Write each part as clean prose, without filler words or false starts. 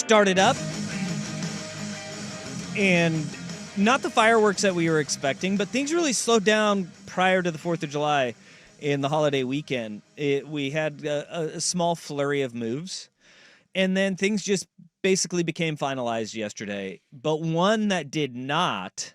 started up, and not the fireworks that we were expecting, but things really slowed down prior to the 4th of July in the holiday weekend. We had a small flurry of moves, and then things just basically became finalized yesterday. But one that did not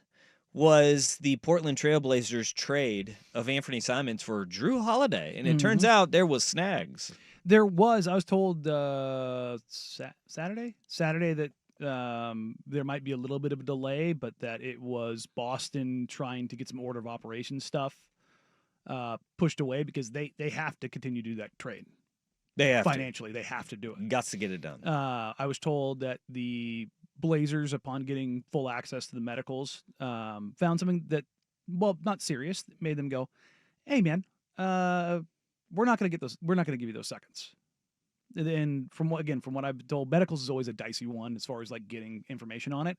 was the Portland Trailblazers trade of Anfernee Simons for Jrue Holiday, and it turns out there was snags. There was. I was told Saturday that there might be a little bit of a delay, but that it was Boston trying to get some order of operations stuff pushed away because they have to continue to do that trade. They have financially, they have to do it. Got to get it done. I was told that the Blazers, upon getting full access to the medicals, found something that, well, not serious, made them go, "Hey, man, we're not going to get those. We're not going to give you those seconds." And from what I've been told, medicals is always a dicey one as far as like getting information on it.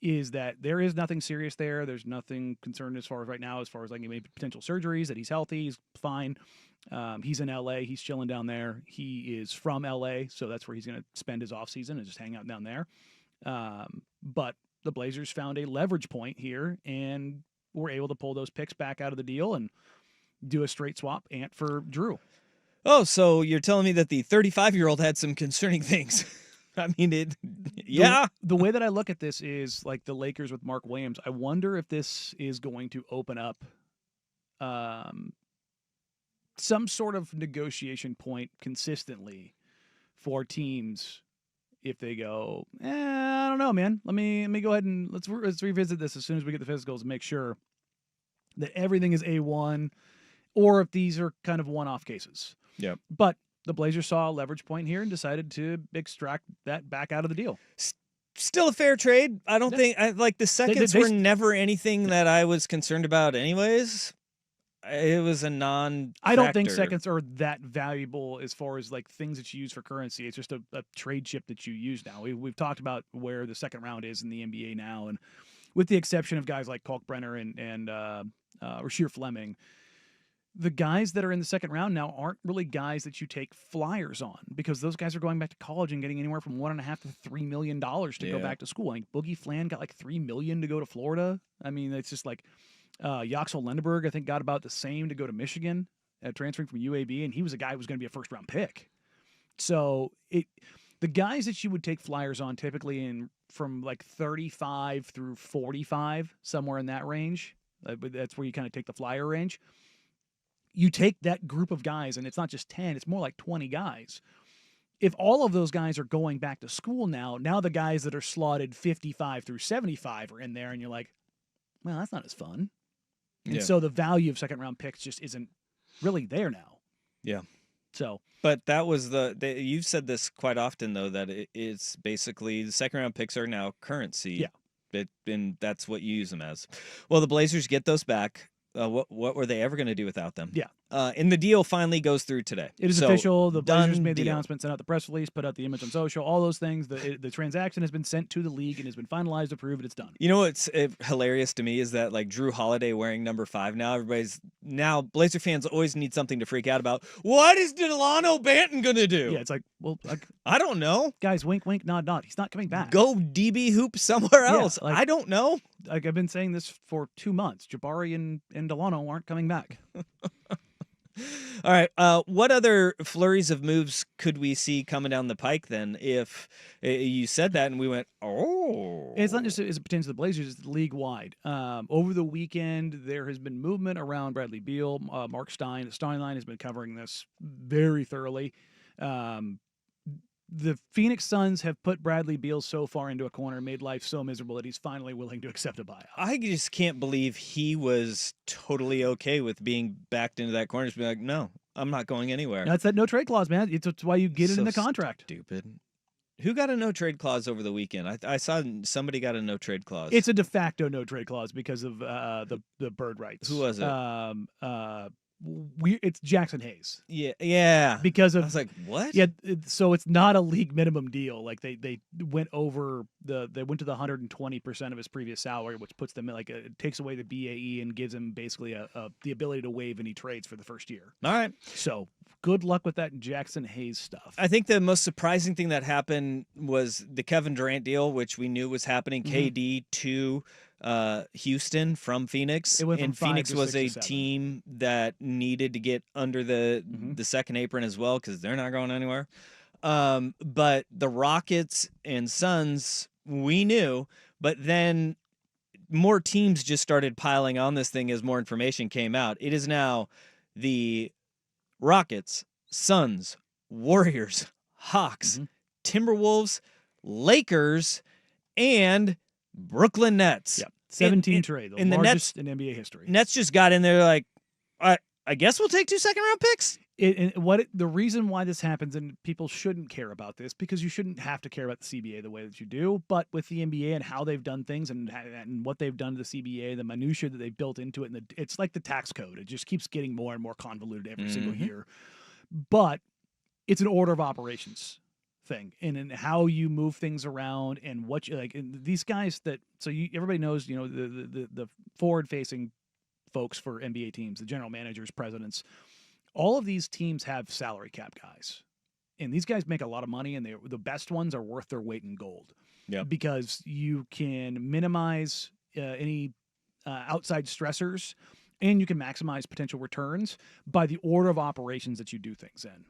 Is that there is nothing serious there. There's nothing concerned as far as right now, as far as like any potential surgeries, that he's healthy, he's fine. He's in LA, he's chilling down there. He is from LA, so that's where he's going to spend his offseason and just hang out down there. But the Blazers found a leverage point here and were able to pull those picks back out of the deal and do a straight swap Ant for Jrue. Oh, so you're telling me that the 35-year-old had some concerning things. I mean, yeah. The way that I look at this is like the Lakers with Mark Williams. I wonder if this is going to open up some sort of negotiation point consistently for teams if they go, I don't know, man. Let me go ahead and let's revisit this as soon as we get the physicals and make sure that everything is A1, or if these are kind of one-off cases. Yeah. But the Blazers saw a leverage point here and decided to extract that back out of the deal. Still a fair trade. I don't think like the seconds were never anything that I was concerned about anyways. It was a non-factor. I don't think seconds are that valuable as far as like things that you use for currency. It's just a trade chip that you use now. We've talked about where the second round is in the NBA now, and with the exception of guys like Kalkbrenner and Rasheer Fleming, the guys that are in the second round now aren't really guys that you take flyers on, because those guys are going back to college and getting anywhere from $1.5 to $3 million to go back to school. I think Boogie Flan got like $3 million to go to Florida. I mean, it's just like Yaxel Lendeberg, I think, got about the same to go to Michigan, transferring from UAB, and he was a guy who was going to be a first round pick. So the guys that you would take flyers on typically from like 35 through 45, somewhere in that range. That's where you kind of take the flyer range. You take that group of guys, and it's not just 10, it's more like 20 guys. If all of those guys are going back to school now the guys that are slotted 55 through 75 are in there, and you're like, well, that's not as fun. And so the value of second-round picks just isn't really there now. Yeah. So, but that was you've said this quite often, though, that it's basically the second-round picks are now currency. Yeah. And that's what you use them as. Well, the Blazers get those back. What were they ever going to do without them? Yeah. And the deal finally goes through today. It is official. The Blazers made the announcement, sent out the press release, put out the image on social, all those things. The transaction has been sent to the league and has been finalized, approved, and it's done. You know what's hilarious to me is that like Jrue Holiday wearing number 5 now, Blazer fans always need something to freak out about. What is Delano Banton going to do? Yeah, it's like, well, I don't know. Guys, wink, wink, nod, nod. He's not coming back. Go DB hoop somewhere else. Yeah, I don't know. Like I've been saying this for 2 months. Jabari and Delano aren't coming back. All right. What other flurries of moves could we see coming down the pike then? If you said that and we went, oh. It's not just as it pertains to the Blazers, it's league-wide. Over the weekend, there has been movement around Bradley Beal, Mark Stein. The Stein line has been covering this very thoroughly. The Phoenix Suns have put Bradley Beal so far into a corner, made life so miserable that he's finally willing to accept a buyout. I just can't believe he was totally okay with being backed into that corner. Just be like, no, I'm not going anywhere. That's that no-trade clause, man. It's why you get it in the contract. Stupid. Who got a no-trade clause over the weekend? I saw somebody got a no-trade clause. It's a de facto no-trade clause because of the bird rights. Who was it? It's Jackson Hayes. Yeah. Because of, I was like, what? Yeah, so it's not a league minimum deal. Like they went over they went to the 120% of his previous salary, which puts them like it takes away the BAE and gives him basically the ability to waive any trades for the first year. All right. So good luck with that Jackson Hayes stuff. I think the most surprising thing that happened was the Kevin Durant deal, which we knew was happening. KD to Houston from Phoenix, It went from and 5 Phoenix to was 6 to a 7. team that needed to get under the second apron as well because they're not going anywhere. But the Rockets and Suns, we knew, but then more teams just started piling on this thing as more information came out. It is now the Rockets, Suns, Warriors, Hawks, Timberwolves, Lakers, and Brooklyn Nets. Yep. 17 trade, the largest in NBA history. Nets just got in there like, I guess we'll take 2 second-round picks. The reason why this happens, and people shouldn't care about this because you shouldn't have to care about the CBA the way that you do, but with the NBA and how they've done things and what they've done to the CBA, the minutia that they've built into it, and it's like the tax code. It just keeps getting more and more convoluted every single year. But it's an order of operations thing, and how you move things around and what you like. And these guys everybody knows, the forward-facing folks for NBA teams, the general managers, presidents. All of these teams have salary cap guys, and these guys make a lot of money, and the best ones are worth their weight in gold. Yep. Because you can minimize any outside stressors, and you can maximize potential returns by the order of operations that you do things in.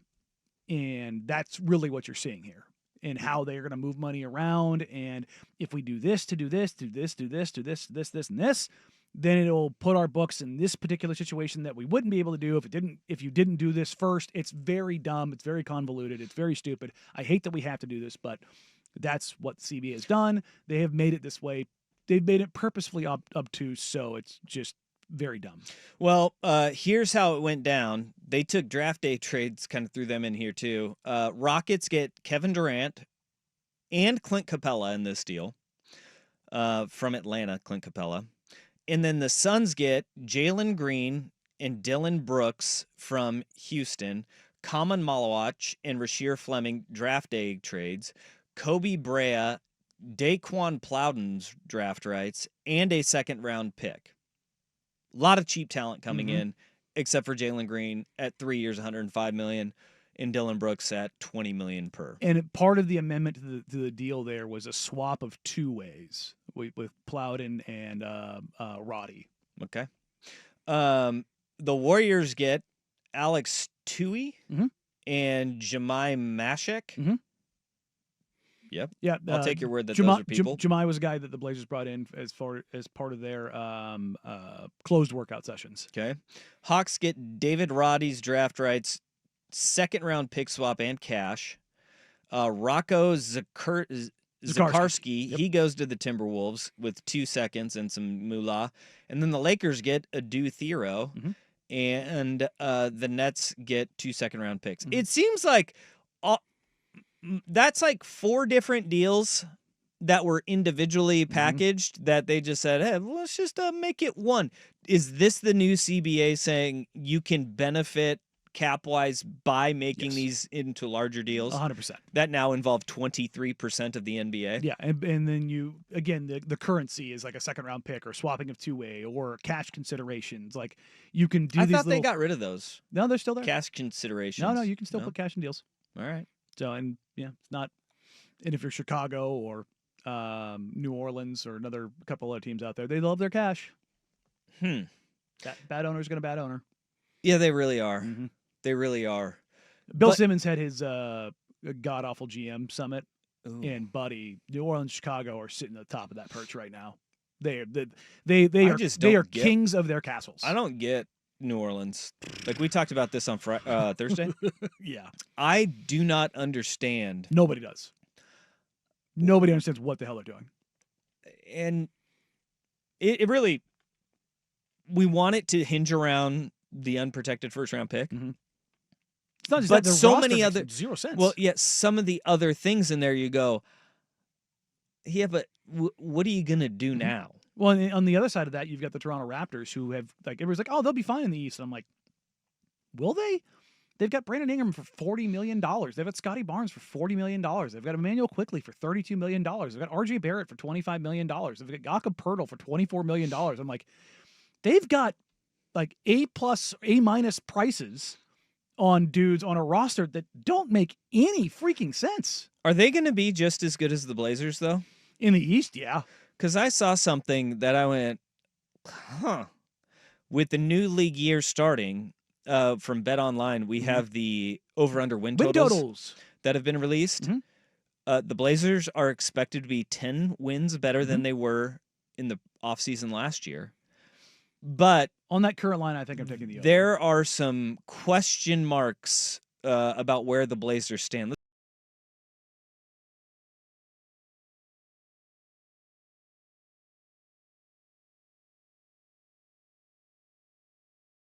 And that's really what you're seeing here, and how they're going to move money around. And if we do this to do this, do this, do this, do this, this, this, and this, then it'll put our books in this particular situation that we wouldn't be able to do if you didn't do this first. It's very dumb. It's very convoluted. It's very stupid. I hate that we have to do this, but that's what CBA has done. They have made it this way. They've made it purposefully obtuse, so it's just very dumb. Well, here's how it went down. They took draft day trades, kind of threw them in here too. Rockets get Kevin Durant and Clint Capella in this deal from Atlanta, Clint Capella. And then the Suns get Jalen Green and Dylan Brooks from Houston, Kaman Malawach and Rasheer Fleming draft day trades, Kobe Brea, Daquan Plowden's draft rights, and a second-round pick. A lot of cheap talent coming in, except for Jalen Green at 3 years, $105 million, and Dylan Brooks at $20 million per. And part of the amendment to the deal there was a swap of 2 ways with Plowden and Roddy. Okay. The Warriors get Alex Tui and Jemai Mashek. Yep. Yeah. I'll take your word that those are people. Jemai was a guy that the Blazers brought in as part of their closed workout sessions. Okay. Hawks get David Roddy's draft rights, second-round pick swap, and cash. Rocco Zakarski, he goes to the Timberwolves with 2 seconds and some moolah. And then the Lakers get Adu Thero, and the Nets get 2 second-round picks. It seems like that's like 4 different deals that were individually packaged that they just said, hey, let's just make it one. Is this the new CBA saying you can benefit cap-wise by making these into larger deals? 100%. That now involve 23% of the NBA. Yeah, and then the currency is like a second-round pick or swapping of 2-way or cash considerations. Like you can do. I thought they got rid of those. No, they're still there. Cash considerations. No, you can still put cash in deals. All right. So it's not. And if you're Chicago or New Orleans or another couple other teams out there, they love their cash. That bad owner's gonna bad owner. Yeah, they really are. They really are. Bill Simmons had his god awful GM summit, and buddy, New Orleans, Chicago are sitting at the top of that perch right now. They are kings of their castles. I don't get New Orleans. Like we talked about this on Thursday. Yeah, I do not understand. Nobody does. Nobody understands what the hell they're doing. And it really, we want it to hinge around the unprotected first-round pick. It's not just but that so many other 0 cents. Well, yeah, some of the other things in there you go, yeah, but what are you gonna do now? Well, and on the other side of that, you've got the Toronto Raptors who have everybody's like, oh, they'll be fine in the East. And I'm like, will they? They've got Brandon Ingram for $40 million. They've got Scotty Barnes for $40 million. They've got Emmanuel Quickley for $32 million. They've got RJ Barrett for $25 million. They've got Jakob Poeltl for $24 million. I'm like, they've got like A+, A- prices on dudes on a roster that don't make any freaking sense. Are they going to be just as good as the Blazers, though? In the East, yeah. Because I saw something that I went, huh. With the new league year starting from Bet Online, we have the over-under win totals that have been released. The Blazers are expected to be 10 wins better than they were in the offseason last year. But on that current line, I think I'm taking the over. There are some question marks about where the Blazers stand.